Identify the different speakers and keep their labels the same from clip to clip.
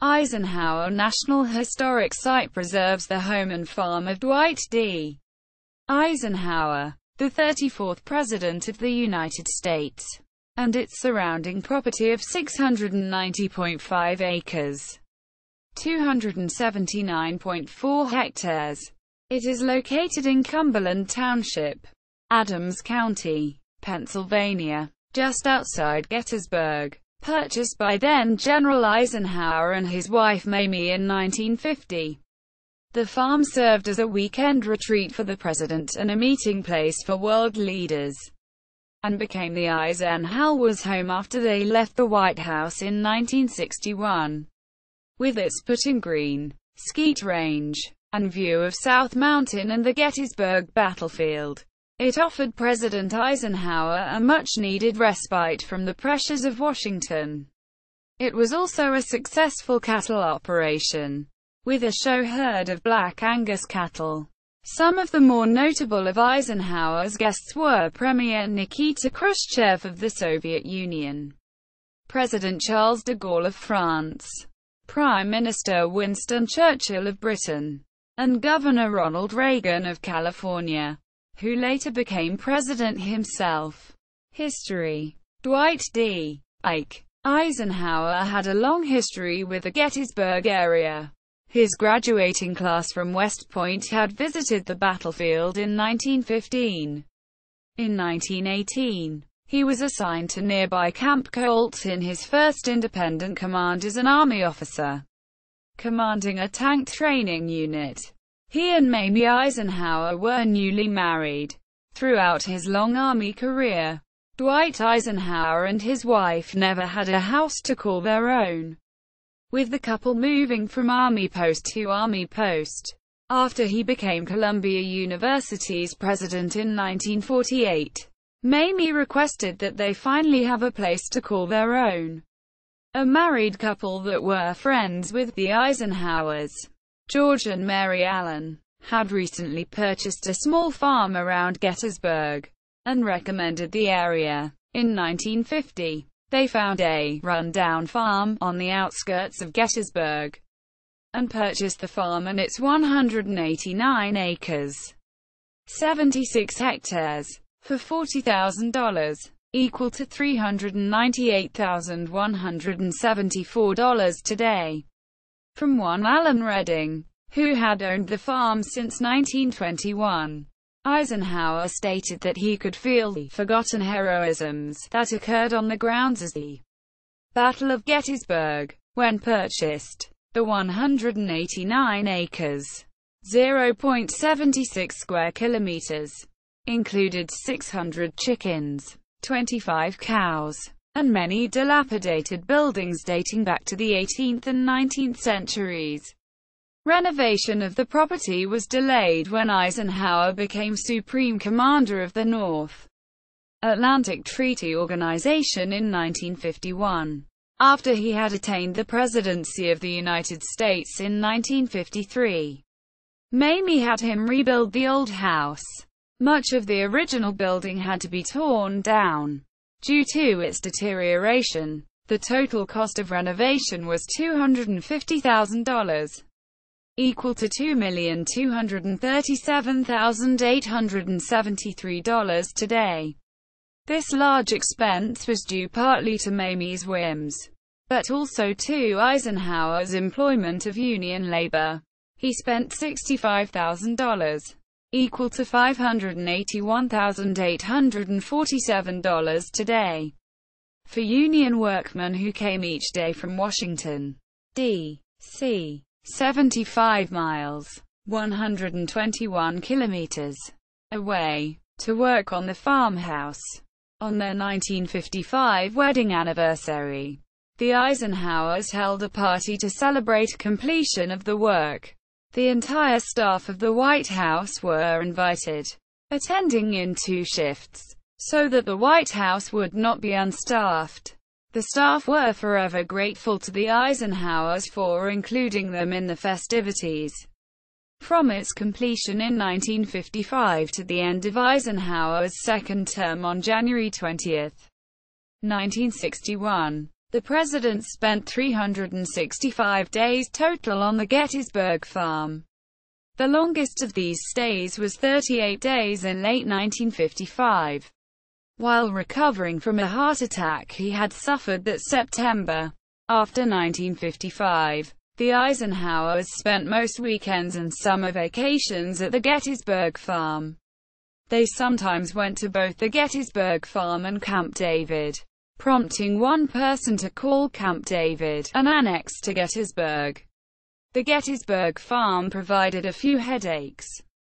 Speaker 1: Eisenhower National Historic Site preserves the home and farm of Dwight D. Eisenhower, the 34th President of the United States, and its surrounding property of 690.5 acres, 279.4 hectares. It is located in Cumberland Township, Adams County, Pennsylvania, just outside Gettysburg. Purchased by then General Eisenhower and his wife Mamie in 1950. The farm served as a weekend retreat for the president and a meeting place for world leaders, and became the Eisenhowers' home after they left the White House in 1961. With its putting green, skeet range, and view of South Mountain and the Gettysburg Battlefield, it offered President Eisenhower a much-needed respite from the pressures of Washington. It was also a successful cattle operation, with a show herd of black Angus cattle. Some of the more notable of Eisenhower's guests were Premier Nikita Khrushchev of the Soviet Union, President Charles de Gaulle of France, Prime Minister Winston Churchill of Britain, and Governor Ronald Reagan of California, who later became president himself. History. Dwight D. Eisenhower had a long history with the Gettysburg area. His graduating class from West Point had visited the battlefield in 1915. In 1918, he was assigned to nearby Camp Colt in his first independent command as an Army officer, commanding a tank training unit. He and Mamie Eisenhower were newly married. Throughout his long Army career, Dwight Eisenhower and his wife never had a house to call their own, with the couple moving from Army post to Army post. After he became Columbia University's president in 1948, Mamie requested that they finally have a place to call their own. A married couple that were friends with the Eisenhowers, George and Mary Allen, had recently purchased a small farm around Gettysburg, and recommended the area. In 1950, they found a run-down farm on the outskirts of Gettysburg, and purchased the farm and its 189 acres, 76 hectares, for $40,000, equal to $398,174 today. From one Alan Redding, who had owned the farm since 1921, Eisenhower stated that he could feel the forgotten heroisms that occurred on the grounds of the Battle of Gettysburg. When purchased, the 189 acres, 0.76 square kilometers, included 600 chickens, 25 cows, and many dilapidated buildings dating back to the 18th and 19th centuries. Renovation of the property was delayed when Eisenhower became Supreme Commander of the North Atlantic Treaty Organization in 1951. After he had attained the presidency of the United States in 1953, Mamie had him rebuild the old house. Much of the original building had to be torn down due to its deterioration. The total cost of renovation was $250,000, equal to $2,237,873 today. This large expense was due partly to Mamie's whims, but also to Eisenhower's employment of union labor. He spent $65,000, equal to $581,847 today, for Union workmen who came each day from Washington, D.C., 75 miles, 121 kilometers, away, to work on the farmhouse. On their 1955 wedding anniversary, the Eisenhowers held a party to celebrate completion of the work. The entire staff of the White House were invited, attending in 2 shifts, so that the White House would not be unstaffed. The staff were forever grateful to the Eisenhowers for including them in the festivities. From its completion in 1955 to the end of Eisenhower's second term on January 20, 1961, The president spent 365 days total on the Gettysburg farm. The longest of these stays was 38 days in late 1955. While recovering from a heart attack he had suffered that September. After 1955, the Eisenhowers spent most weekends and summer vacations at the Gettysburg farm. They sometimes went to both the Gettysburg farm and Camp David, prompting one person to call Camp David an annex to Gettysburg. The Gettysburg farm provided a few headaches.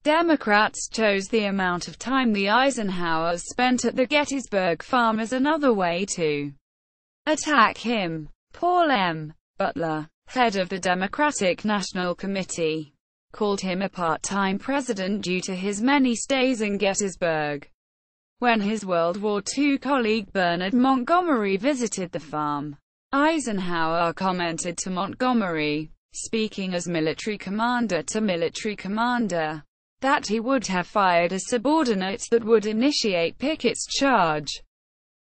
Speaker 1: Democrats chose the amount of time the Eisenhowers spent at the Gettysburg farm as another way to attack him. Paul M. Butler, head of the Democratic National Committee, called him a part-time president due to his many stays in Gettysburg. When his World War II colleague Bernard Montgomery visited the farm, Eisenhower commented to Montgomery, speaking as military commander to military commander, that he would have fired a subordinate that would initiate Pickett's charge.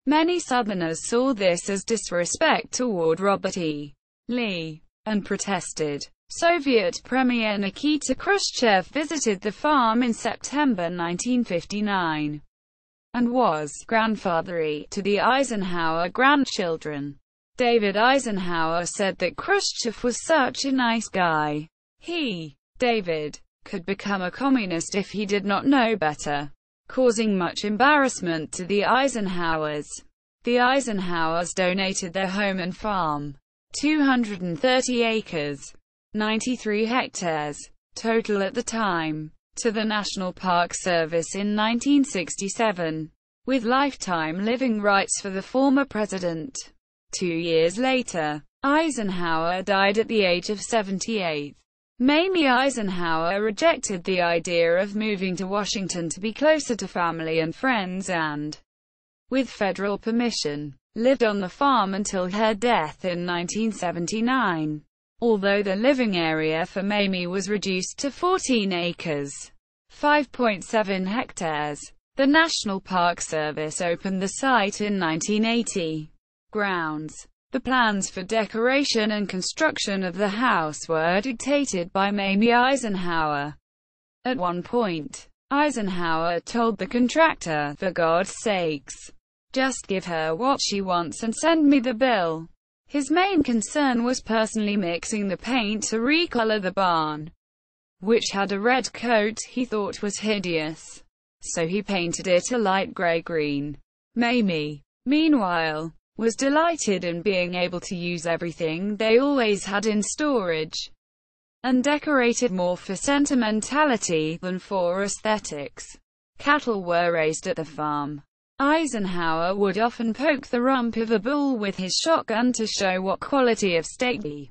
Speaker 1: Many Southerners saw this as disrespect toward Robert E. Lee, and protested. Soviet Premier Nikita Khrushchev visited the farm in September 1959, and was grandfather to the Eisenhower grandchildren. David Eisenhower said that Khrushchev was such a nice guy. He, David, could become a communist if he did not know better, causing much embarrassment to the Eisenhowers. The Eisenhowers donated their home and farm, 230 acres, 93 hectares, total at the time, to the National Park Service in 1967, with lifetime living rights for the former president. 2 years later, Eisenhower died at the age of 78. Mamie Eisenhower rejected the idea of moving to Washington to be closer to family and friends and, with federal permission, lived on the farm until her death in 1979. Although the living area for Mamie was reduced to 14 acres, 5.7 hectares, the National Park Service opened the site in 1980. Grounds. The plans for decoration and construction of the house were dictated by Mamie Eisenhower. At one point, Eisenhower told the contractor, "For God's sakes, just give her what she wants and send me the bill." His main concern was personally mixing the paint to recolor the barn, which had a red coat he thought was hideous. So he painted it a light gray-green. Mamie, meanwhile, was delighted in being able to use everything they always had in storage, and decorated more for sentimentality than for aesthetics. Cattle were raised at the farm. Eisenhower would often poke the rump of a bull with his shotgun to show what quality of steak the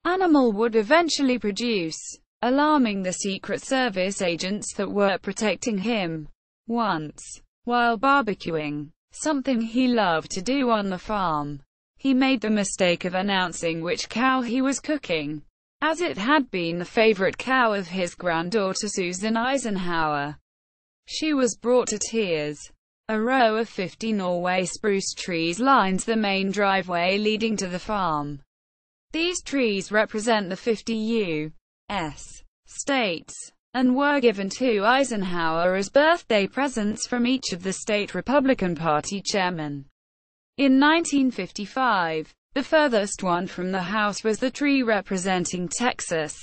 Speaker 1: animal would eventually produce, alarming the Secret Service agents that were protecting him. Once, while barbecuing, something he loved to do on the farm, he made the mistake of announcing which cow he was cooking, as it had been the favorite cow of his granddaughter Susan Eisenhower. She was brought to tears. A row of 50 Norway spruce trees lines the main driveway leading to the farm. These trees represent the 50 U.S. states, and were given to Eisenhower as birthday presents from each of the state Republican Party chairmen. In 1955, the furthest one from the house was the tree representing Texas,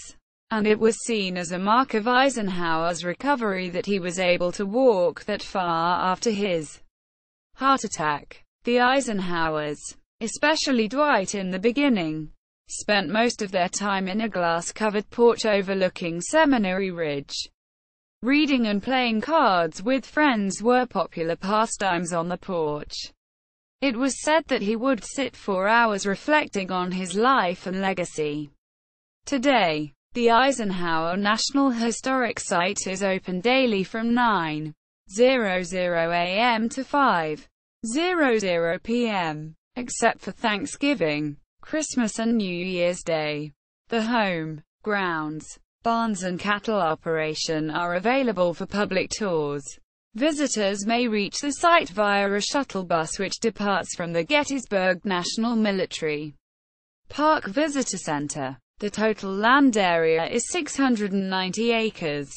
Speaker 1: and it was seen as a mark of Eisenhower's recovery that he was able to walk that far after his heart attack. The Eisenhowers, especially Dwight in the beginning, spent most of their time in a glass-covered porch overlooking Seminary Ridge. Reading and playing cards with friends were popular pastimes on the porch. It was said that he would sit for hours reflecting on his life and legacy. Today, the Eisenhower National Historic Site is open daily from 9:00 a.m. to 5:00 p.m., except for Thanksgiving, Christmas and New Year's Day. The home, grounds, barns and cattle operation are available for public tours. Visitors may reach the site via a shuttle bus which departs from the Gettysburg National Military Park Visitor Center. The total land area is 690 acres,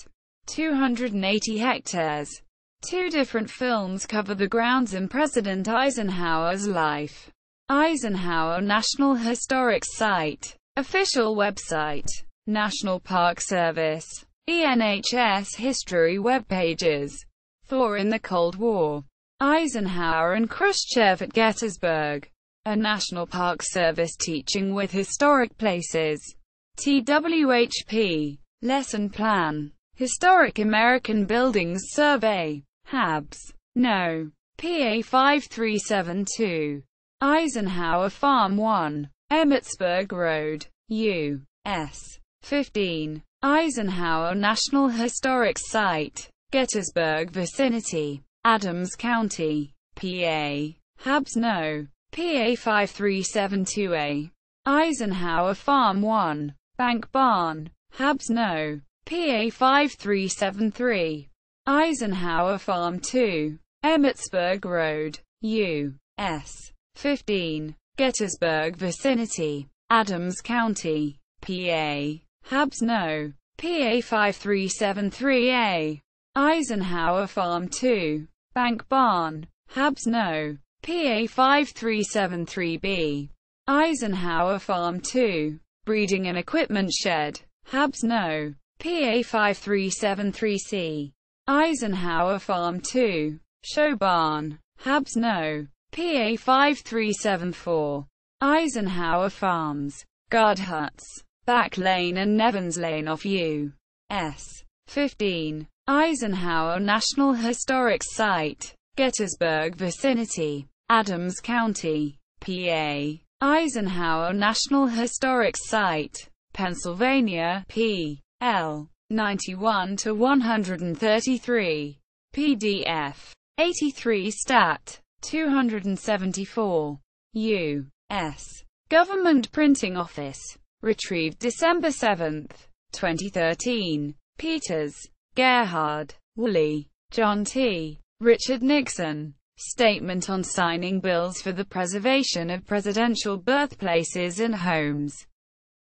Speaker 1: 280 hectares. Two different films cover the grounds in President Eisenhower's life. Eisenhower National Historic Site. Official website. National Park Service. ENHS History web pages. Thaw in the Cold War. Eisenhower and Khrushchev at Gettysburg. A National Park Service teaching with historic places. TWHP. Lesson Plan. Historic American Buildings Survey. Habs. No. PA 5372. Eisenhower Farm 1. Emmetsburg Road. U.S. 15. Eisenhower National Historic Site. Gettysburg vicinity. Adams County. PA. Habs No. PA 5372A. Eisenhower Farm 1. Bank Barn. Habs No. PA 5373. Eisenhower Farm 2. Emmetsburg Road. U.S. 15. Gettysburg vicinity. Adams County. PA. Habs No. PA 5373A. Eisenhower Farm 2. Bank Barn. Habs No. PA 5373B. Eisenhower Farm 2. Breeding and Equipment Shed. Habs No. PA 5373C. Eisenhower Farm 2. Show Barn. Habs No. PA 5374. Eisenhower Farms. Guard Huts. Back Lane and Nevins Lane off U.S. 15. Eisenhower National Historic Site. Gettysburg vicinity. Adams County. PA. Eisenhower National Historic Site. Pennsylvania. P.L. 91-133. PDF. 83 Stat. 274. U.S. Government Printing Office. Retrieved December 7, 2013. Peters, Gerhard, Woolley, John T. Richard Nixon. Statement on signing bills for the preservation of presidential birthplaces and homes.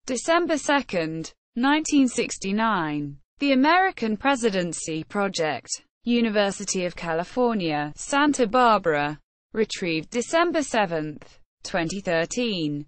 Speaker 1: December 2, 1969. The American Presidency Project. University of California, Santa Barbara. Retrieved December 7, 2013.